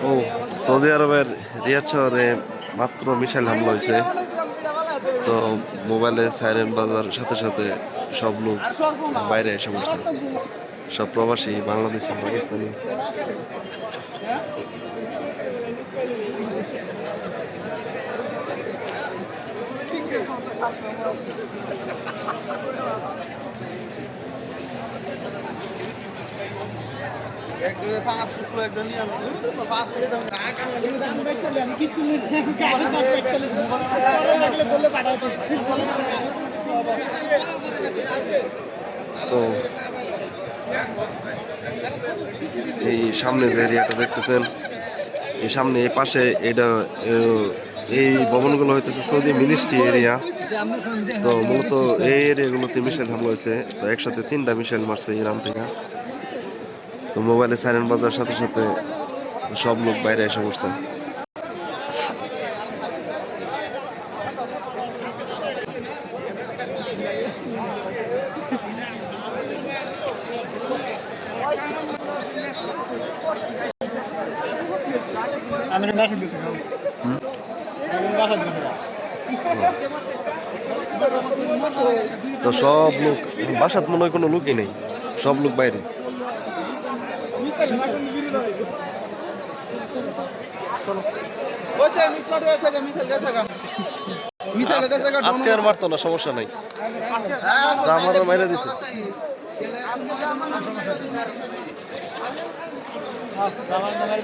ও, Saudi আরবের রিয়াদ শহরে মাত্র মিসাইল হামলা হয়েছে। তো মোবাইলে সাইরেন বাজার সাথে সাথে সব লোক বাইরে এসে পড়ছে, সব প্রবাসী, বাংলাদেশি, পাকিস্তানি। তো এই সামনে যে এরিয়াটা দেখতেছেন, এই সামনে এই পাশে এটা এই ভবনগুলো হইতেছে সৌদি মিনিস্ট্রি এরিয়া। তো মূলত এই এরিয়াগুলোতে মিসাইল হামলা হয়েছে। তো একসাথে 3টা মিসাইল মারছে ইরান থেকে। তো মোবাইলে সাইরেন বাজার সাথে সাথে সব লোক বাইরে এসে পড়ছে। তো সব লোক বাসাত মনে হয় কোনো লোকই নেই, সব লোক বাইরে। আজকে আর মারতো না, সমস্যা নাই, যা মারার মাইরে দিছে। আমরা